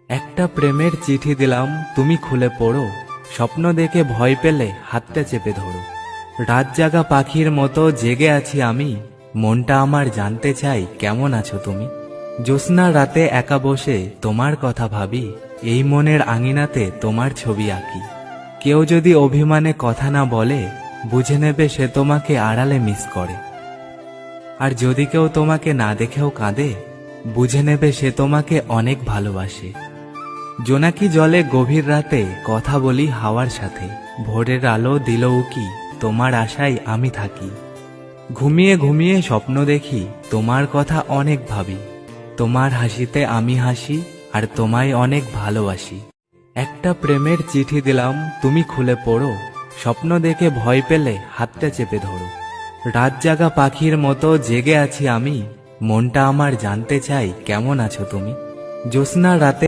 একটা প্রেমের চিঠি দিলাম, তুমি খুলে পড়ো। স্বপ্ন দেখে ভয় পেলে হাতটা চেপে ধরো। রাত জাগা পাখির মতো জেগে আছি আমি, মনটা আমার জানতে চাই কেমন আছো তুমি। জ্যোৎস্না রাতে একা বসে তোমার কথা ভাবি, এই মনের আঙিনাতে তোমার ছবি আঁকি। কেউ যদি অভিমানে কথা না বলে, বুঝে নেবে সে তোমাকে আড়ালে মিস করে। আর যদি কেউ তোমাকে না দেখেও কাঁদে, বুঝে নেবে সে তোমাকে অনেক ভালোবাসে। জোনাকি জলে গভীর রাতে কথা বলি হাওয়ার সাথে, ভোরের আলো দিল উকি, তোমার আশায় আমি থাকি। ঘুমিয়ে ঘুমিয়ে স্বপ্ন দেখি, তোমার কথা অনেক ভাবি। তোমার হাসিতে আমি হাসি, আর তোমায় অনেক ভালোবাসি। একটা প্রেমের চিঠি দিলাম, তুমি খুলে পড়ো। স্বপ্ন দেখে ভয় পেলে হাতটা চেপে ধরো। রাত জাগা পাখির মতো জেগে আছি আমি, মনটা আমার জানতে চাই কেমন আছো তুমি। জ্যোৎস্না রাতে